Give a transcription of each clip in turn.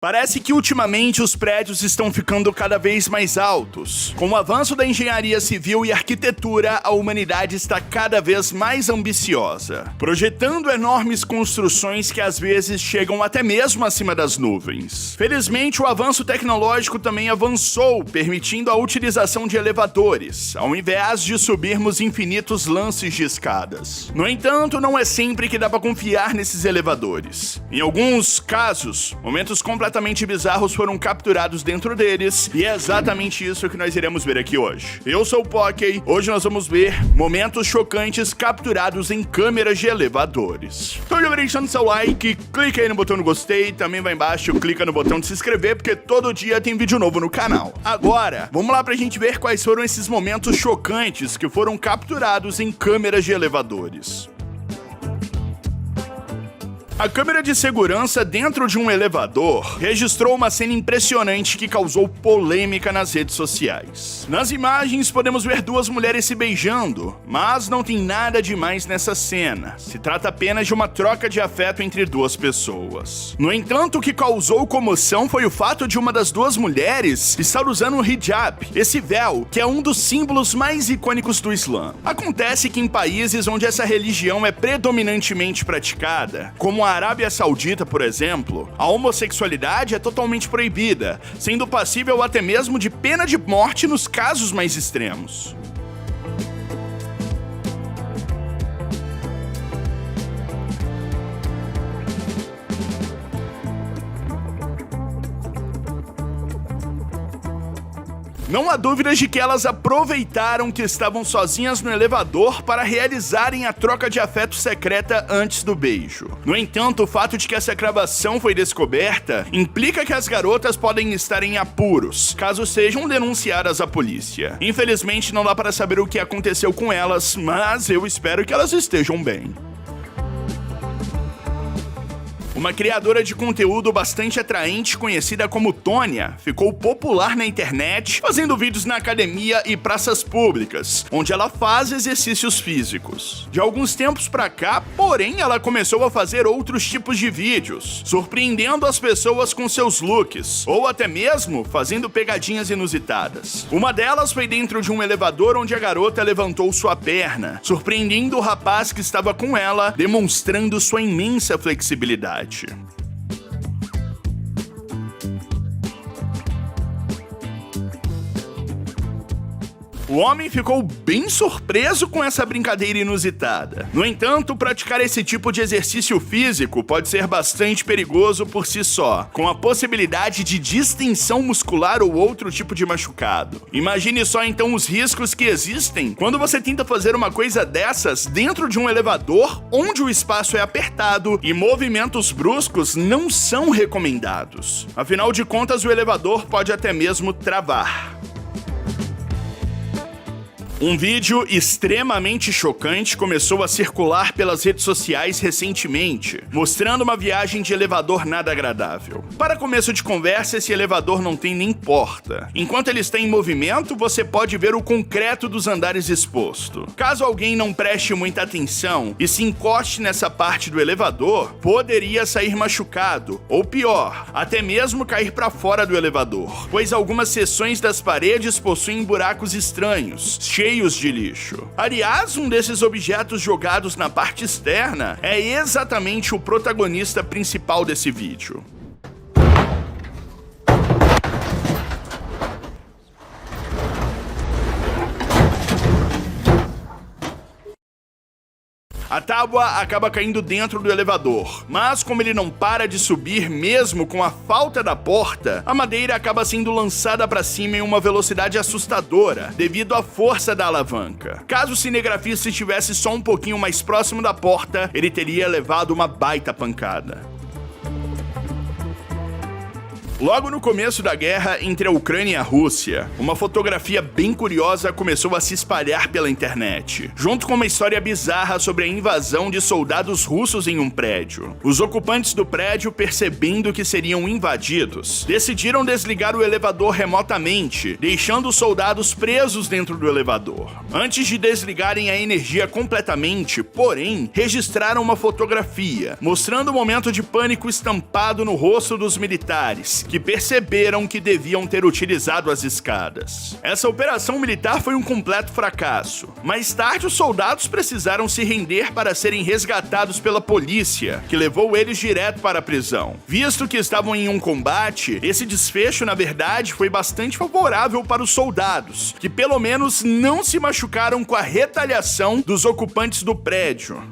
Parece que ultimamente os prédios estão ficando cada vez mais altos. Com o avanço da engenharia civil e arquitetura, a humanidade está cada vez mais ambiciosa, projetando enormes construções que às vezes chegam até mesmo acima das nuvens. Felizmente, o avanço tecnológico também avançou, permitindo a utilização de elevadores, ao invés de subirmos infinitos lances de escadas. No entanto, não é sempre que dá para confiar nesses elevadores. Em alguns casos, momentos completamente bizarros foram capturados dentro deles, e é exatamente isso que nós iremos ver aqui hoje. Eu sou o Poké, hoje nós vamos ver momentos chocantes capturados em câmeras de elevadores. Então já vai deixando seu like, clica aí no botão do gostei, também vai embaixo, clica no botão de se inscrever, porque todo dia tem vídeo novo no canal. Agora, vamos lá pra gente ver quais foram esses momentos chocantes que foram capturados em câmeras de elevadores. A câmera de segurança dentro de um elevador registrou uma cena impressionante que causou polêmica nas redes sociais. Nas imagens podemos ver duas mulheres se beijando, mas não tem nada demais nessa cena. Se trata apenas de uma troca de afeto entre duas pessoas. No entanto, o que causou comoção foi o fato de uma das duas mulheres estar usando um hijab, esse véu que é um dos símbolos mais icônicos do Islã. Acontece que em países onde essa religião é predominantemente praticada, como a Arábia Saudita, por exemplo, a homossexualidade é totalmente proibida, sendo passível até mesmo de pena de morte nos casos mais extremos. Não há dúvidas de que elas aproveitaram que estavam sozinhas no elevador para realizarem a troca de afeto secreta antes do beijo. No entanto, o fato de que essa gravação foi descoberta implica que as garotas podem estar em apuros, caso sejam denunciadas à polícia. Infelizmente, não dá para saber o que aconteceu com elas, mas eu espero que elas estejam bem. Uma criadora de conteúdo bastante atraente, conhecida como Tônia, ficou popular na internet, fazendo vídeos na academia e praças públicas, onde ela faz exercícios físicos. De alguns tempos pra cá, porém, ela começou a fazer outros tipos de vídeos, surpreendendo as pessoas com seus looks, ou até mesmo fazendo pegadinhas inusitadas. Uma delas foi dentro de um elevador onde a garota levantou sua perna, surpreendendo o rapaz que estava com ela, demonstrando sua imensa flexibilidade. O homem ficou bem surpreso com essa brincadeira inusitada. No entanto, praticar esse tipo de exercício físico pode ser bastante perigoso por si só, com a possibilidade de distensão muscular ou outro tipo de machucado. Imagine só então os riscos que existem quando você tenta fazer uma coisa dessas dentro de um elevador onde o espaço é apertado e movimentos bruscos não são recomendados. Afinal de contas, o elevador pode até mesmo travar. Um vídeo extremamente chocante começou a circular pelas redes sociais recentemente, mostrando uma viagem de elevador nada agradável. Para começo de conversa, esse elevador não tem nem porta. Enquanto ele está em movimento, você pode ver o concreto dos andares exposto. Caso alguém não preste muita atenção e se encoste nessa parte do elevador, poderia sair machucado, ou pior, até mesmo cair para fora do elevador, pois algumas seções das paredes possuem buracos estranhos, cheios de lixo. Aliás, um desses objetos jogados na parte externa é exatamente o protagonista principal desse vídeo. A tábua acaba caindo dentro do elevador, mas como ele não para de subir mesmo com a falta da porta, a madeira acaba sendo lançada para cima em uma velocidade assustadora, devido à força da alavanca. Caso o cinegrafista estivesse só um pouquinho mais próximo da porta, ele teria levado uma baita pancada. Logo no começo da guerra entre a Ucrânia e a Rússia, uma fotografia bem curiosa começou a se espalhar pela internet, junto com uma história bizarra sobre a invasão de soldados russos em um prédio. Os ocupantes do prédio, percebendo que seriam invadidos, decidiram desligar o elevador remotamente, deixando os soldados presos dentro do elevador. Antes de desligarem a energia completamente, porém, registraram uma fotografia, mostrando o momento de pânico estampado no rosto dos militares, que perceberam que deviam ter utilizado as escadas. Essa operação militar foi um completo fracasso. Mais tarde, os soldados precisaram se render para serem resgatados pela polícia, que levou eles direto para a prisão. Visto que estavam em um combate, esse desfecho, na verdade, foi bastante favorável para os soldados, que pelo menos não se machucaram com a retaliação dos ocupantes do prédio.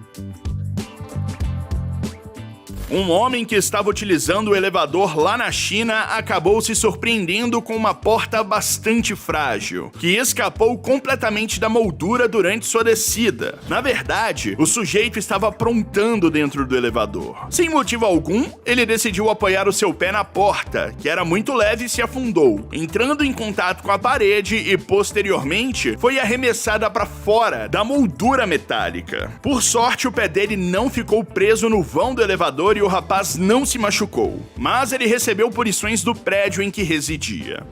Um homem que estava utilizando o elevador lá na China acabou se surpreendendo com uma porta bastante frágil, que escapou completamente da moldura durante sua descida. Na verdade, o sujeito estava aprontando dentro do elevador. Sem motivo algum, ele decidiu apoiar o seu pé na porta, que era muito leve e se afundou, entrando em contato com a parede e, posteriormente, foi arremessada para fora da moldura metálica. Por sorte, o pé dele não ficou preso no vão do elevador e o rapaz não se machucou, mas ele recebeu punições do prédio em que residia.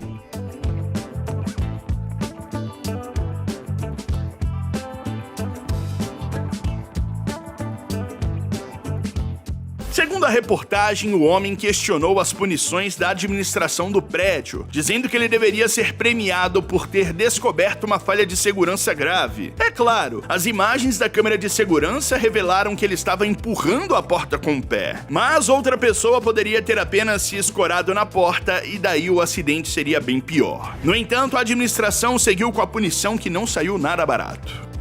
Segundo a reportagem, o homem questionou as punições da administração do prédio, dizendo que ele deveria ser premiado por ter descoberto uma falha de segurança grave. É claro, as imagens da câmera de segurança revelaram que ele estava empurrando a porta com o pé, mas outra pessoa poderia ter apenas se escorado na porta e daí o acidente seria bem pior. No entanto, a administração seguiu com a punição que não saiu nada barato.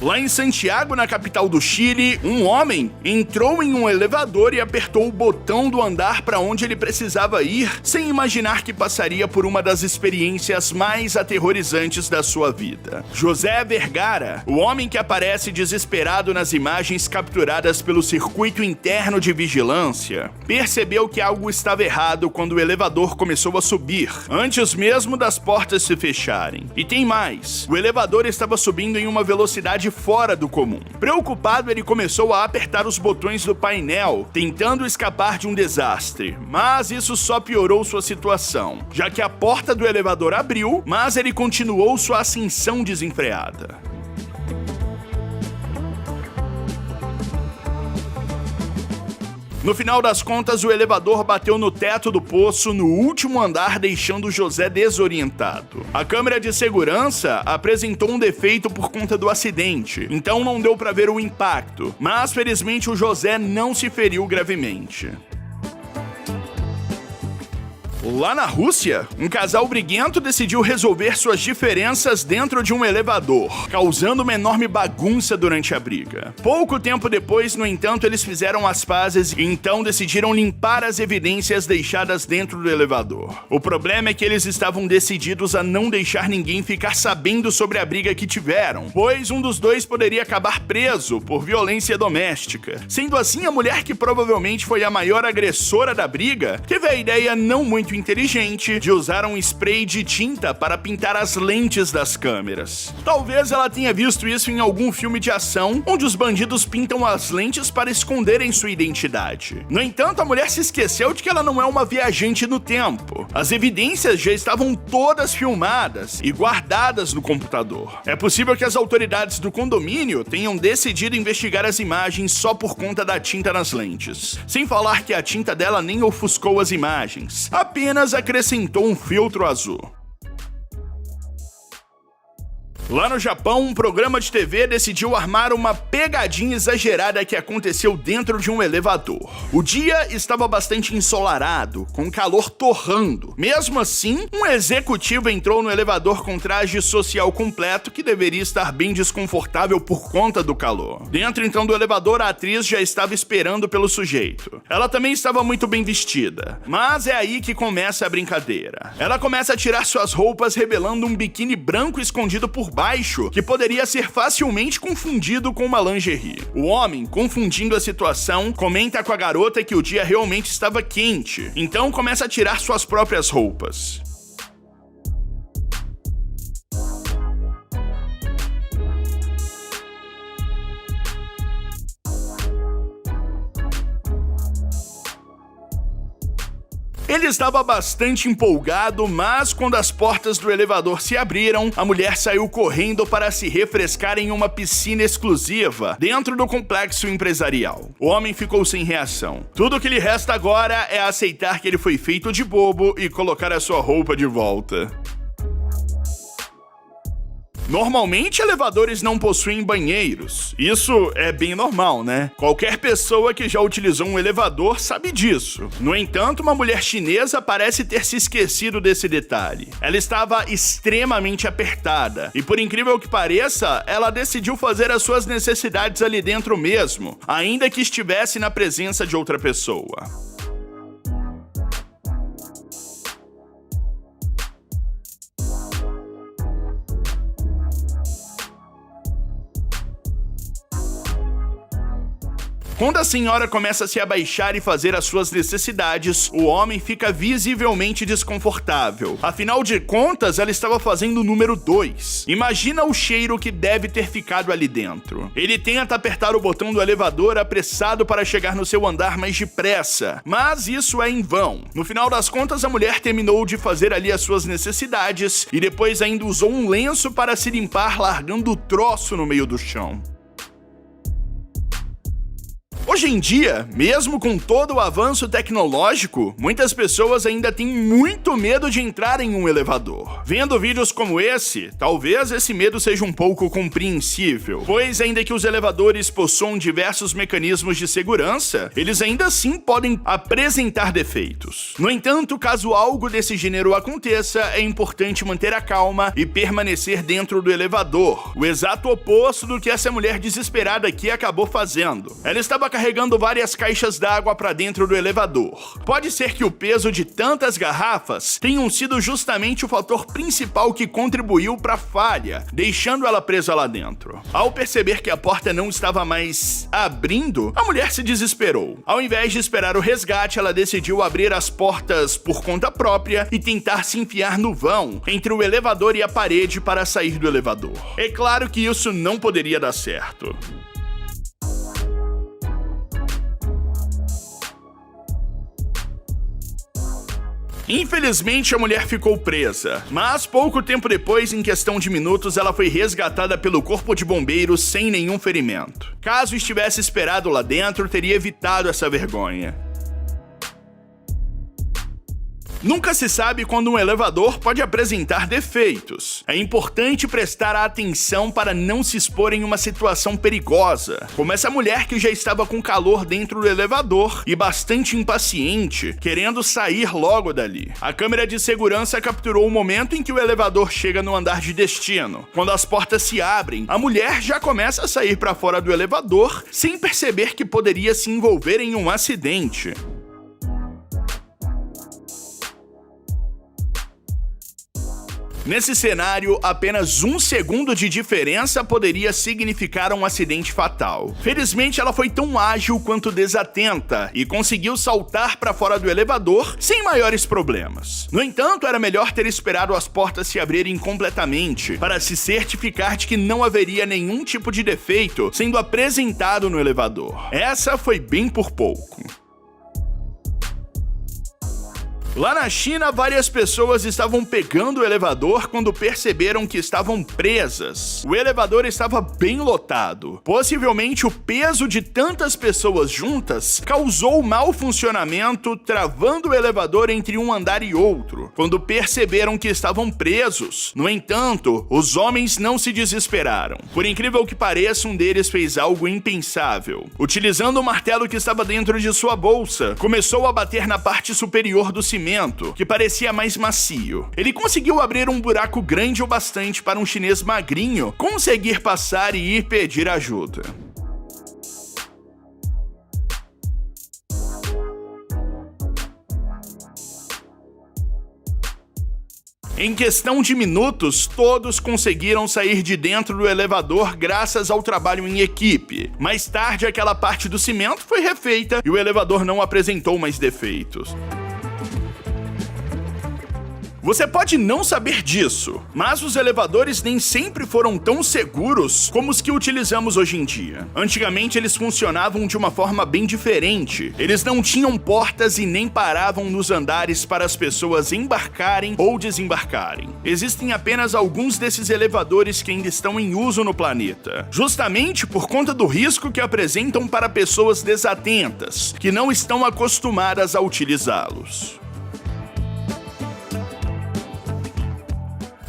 Lá em Santiago, na capital do Chile, um homem entrou em um elevador e apertou o botão do andar para onde ele precisava ir, sem imaginar que passaria por uma das experiências mais aterrorizantes da sua vida. José Vergara, o homem que aparece desesperado nas imagens capturadas pelo circuito interno de vigilância, percebeu que algo estava errado quando o elevador começou a subir, antes mesmo das portas se fecharem. E tem mais, o elevador estava subindo em uma velocidade fora do comum. Preocupado, ele começou a apertar os botões do painel, tentando escapar de um desastre, mas isso só piorou sua situação, já que a porta do elevador abriu, mas ele continuou sua ascensão desenfreada. No final das contas, o elevador bateu no teto do poço no último andar, deixando José desorientado. A câmera de segurança apresentou um defeito por conta do acidente, então não deu para ver o impacto, mas felizmente o José não se feriu gravemente. Lá na Rússia, um casal briguento decidiu resolver suas diferenças dentro de um elevador, causando uma enorme bagunça durante a briga. Pouco tempo depois, no entanto, eles fizeram as pazes e então decidiram limpar as evidências deixadas dentro do elevador. O problema é que eles estavam decididos a não deixar ninguém ficar sabendo sobre a briga que tiveram, pois um dos dois poderia acabar preso por violência doméstica. Sendo assim, a mulher, que provavelmente foi a maior agressora da briga, teve a ideia não muito inteligente de usar um spray de tinta para pintar as lentes das câmeras. Talvez ela tenha visto isso em algum filme de ação, onde os bandidos pintam as lentes para esconderem sua identidade. No entanto, a mulher se esqueceu de que ela não é uma viajante no tempo. As evidências já estavam todas filmadas e guardadas no computador. É possível que as autoridades do condomínio tenham decidido investigar as imagens só por conta da tinta nas lentes. Sem falar que a tinta dela nem ofuscou as imagens, apenas acrescentou um filtro azul. Lá no Japão, um programa de TV decidiu armar uma pegadinha exagerada que aconteceu dentro de um elevador. O dia estava bastante ensolarado, com calor torrando. Mesmo assim, um executivo entrou no elevador com traje social completo que deveria estar bem desconfortável por conta do calor. Dentro então do elevador, a atriz já estava esperando pelo sujeito. Ela também estava muito bem vestida, mas é aí que começa a brincadeira. Ela começa a tirar suas roupas, revelando um biquíni branco escondido por baixo baixo que poderia ser facilmente confundido com uma lingerie. O homem, confundindo a situação, comenta com a garota que o dia realmente estava quente, então começa a tirar suas próprias roupas. Ele estava bastante empolgado, mas quando as portas do elevador se abriram, a mulher saiu correndo para se refrescar em uma piscina exclusiva dentro do complexo empresarial. O homem ficou sem reação. Tudo o que lhe resta agora é aceitar que ele foi feito de bobo e colocar a sua roupa de volta. Normalmente, elevadores não possuem banheiros. Isso é bem normal, né? Qualquer pessoa que já utilizou um elevador sabe disso. No entanto, uma mulher chinesa parece ter se esquecido desse detalhe. Ela estava extremamente apertada e, por incrível que pareça, ela decidiu fazer as suas necessidades ali dentro mesmo, ainda que estivesse na presença de outra pessoa. Quando a senhora começa a se abaixar e fazer as suas necessidades, o homem fica visivelmente desconfortável. Afinal de contas, ela estava fazendo o número 2. Imagina o cheiro que deve ter ficado ali dentro. Ele tenta apertar o botão do elevador apressado para chegar no seu andar mais depressa, mas isso é em vão. No final das contas, a mulher terminou de fazer ali as suas necessidades e depois ainda usou um lenço para se limpar, largando o troço no meio do chão. Hoje em dia, mesmo com todo o avanço tecnológico, muitas pessoas ainda têm muito medo de entrar em um elevador. Vendo vídeos como esse, talvez esse medo seja um pouco compreensível, pois ainda que os elevadores possuam diversos mecanismos de segurança, eles ainda assim podem apresentar defeitos. No entanto, caso algo desse gênero aconteça, é importante manter a calma e permanecer dentro do elevador, o exato oposto do que essa mulher desesperada aqui acabou fazendo. Ela estava carregando várias caixas d'água para dentro do elevador. Pode ser que o peso de tantas garrafas tenham sido justamente o fator principal que contribuiu para a falha, deixando ela presa lá dentro. Ao perceber que a porta não estava mais abrindo, a mulher se desesperou. Ao invés de esperar o resgate, ela decidiu abrir as portas por conta própria e tentar se enfiar no vão entre o elevador e a parede para sair do elevador. É claro que isso não poderia dar certo. Infelizmente, a mulher ficou presa, mas pouco tempo depois, em questão de minutos, ela foi resgatada pelo corpo de bombeiros sem nenhum ferimento. Caso estivesse esperado lá dentro, teria evitado essa vergonha. Nunca se sabe quando um elevador pode apresentar defeitos. É importante prestar atenção para não se expor em uma situação perigosa, como essa mulher que já estava com calor dentro do elevador e bastante impaciente, querendo sair logo dali. A câmera de segurança capturou o momento em que o elevador chega no andar de destino. Quando as portas se abrem, a mulher já começa a sair para fora do elevador sem perceber que poderia se envolver em um acidente. Nesse cenário, apenas 1 segundo de diferença poderia significar um acidente fatal. Felizmente, ela foi tão ágil quanto desatenta e conseguiu saltar para fora do elevador sem maiores problemas. No entanto, era melhor ter esperado as portas se abrirem completamente para se certificar de que não haveria nenhum tipo de defeito sendo apresentado no elevador. Essa foi bem por pouco. Lá na China, várias pessoas estavam pegando o elevador quando perceberam que estavam presas. O elevador estava bem lotado. Possivelmente, o peso de tantas pessoas juntas causou mau funcionamento, travando o elevador entre um andar e outro, quando perceberam que estavam presos. No entanto, os homens não se desesperaram. Por incrível que pareça, um deles fez algo impensável. Utilizando o martelo que estava dentro de sua bolsa, começou a bater na parte superior do cimento, que parecia mais macio. Ele conseguiu abrir um buraco grande o bastante para um chinês magrinho conseguir passar e ir pedir ajuda. Em questão de minutos, todos conseguiram sair de dentro do elevador graças ao trabalho em equipe. Mais tarde, aquela parte do cimento foi refeita e o elevador não apresentou mais defeitos. Você pode não saber disso, mas os elevadores nem sempre foram tão seguros como os que utilizamos hoje em dia. Antigamente eles funcionavam de uma forma bem diferente. Eles não tinham portas e nem paravam nos andares para as pessoas embarcarem ou desembarcarem. Existem apenas alguns desses elevadores que ainda estão em uso no planeta, justamente por conta do risco que apresentam para pessoas desatentas, que não estão acostumadas a utilizá-los.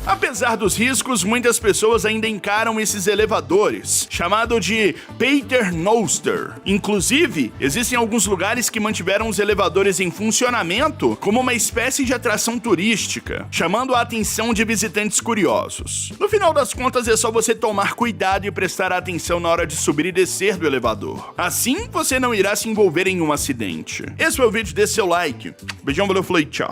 Apesar dos riscos, muitas pessoas ainda encaram esses elevadores, chamado de Paternoster. Inclusive, existem alguns lugares que mantiveram os elevadores em funcionamento como uma espécie de atração turística, chamando a atenção de visitantes curiosos. No final das contas, é só você tomar cuidado e prestar atenção na hora de subir e descer do elevador. Assim, você não irá se envolver em um acidente. Esse foi o vídeo, dê seu like. Beijão, valeu, falou e tchau.